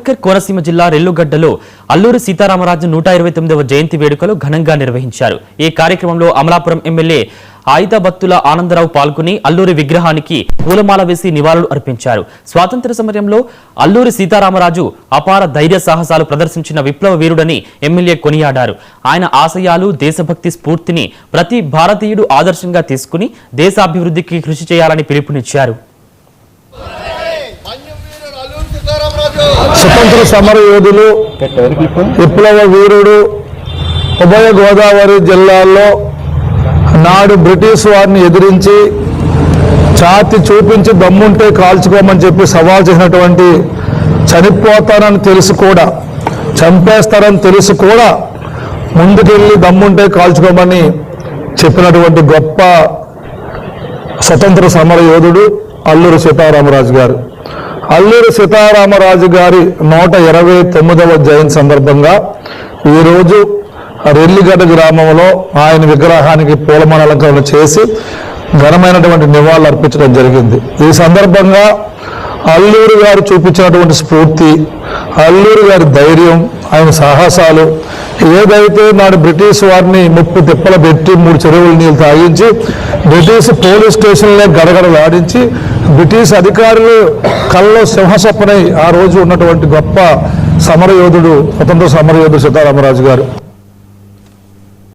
అంబేద్కర్ కోనసీమ జిల్లా రెల్లుగడ్డలో అల్లూరి సీతారామరాజు 129వ జయంతి వేడుకలు ఘనంగా నిర్వహించారు। ఈ కార్యక్రమంలో అమలాపురం ఎమ్మెల్యే ఆయుధ భక్తుల ఆనందరావు పాల్గొని అల్లూరి విగ్రహానికి పూలమాల వేసి నివాళులు అర్పించారు। స్వాతంత్ర సమరంలో అల్లూరి సీతారామరాజు అపార ధైర్య సాహసాలు ప్రదర్శించిన విప్లవ వీరుడని ఎమ్మెల్యే కొనియాడారు। ఆయన ఆశయాలు దేశభక్తి స్ఫూర్తిని ప్రతి భారతీయుడు ఆదర్శంగా తీసుకుని దేశాభివృద్ధికి కృషి చేయాలని పిలుపునిచ్చారు। స్వతంత్ర సమర యోధులు విప్లవ వీరుడు ఉభయ గోదావరి జిల్లాల్లో నాడు బ్రిటిష్ వారిని ఎదిరించి ఛాతి చూపించి దమ్ముంటే కాల్చుకోమని చెప్పి సవాల్ చేసినటువంటి చనిపోతానని తెలుసు కూడా చంపేస్తారని తెలుసు కూడా ముందుకెళ్ళి దమ్ముంటే కాల్చుకోమని చెప్పినటువంటి గొప్ప స్వతంత్ర సమర యోధుడు అల్లూరి సీతారామరాజు గారు। అల్లూరి సీతారామరాజు గారి 129వ జయంతి సందర్భంగా ఈరోజు రెల్లిగడ్డ గ్రామంలో ఆయన విగ్రహానికి పూలమాల అలంకరణ చేసి ఘనమైనటువంటి నివాళులు అర్పించడం జరిగింది। ఈ సందర్భంగా అల్లూరి గారు చూపించినటువంటి స్ఫూర్తి, అల్లూరి గారి ధైర్యం, ఆయన సాహసాలు ఏదైతే నాడు బ్రిటిష్ వారిని ముప్పు తిప్పలు పెట్టి 3 చెరువుల నీళ్ళు తాగించి బ్రిటిష్ పోలీస్ స్టేషన్లే గడగడలాడించి బ్రిటిష్ అధికారులు కళ్ళలో సింహస్వప్నై ఆ రోజు ఉన్నటువంటి గొప్ప సమరయోధుడు స్వతంత్ర సమరయోధుడు సీతారామరాజు గారు।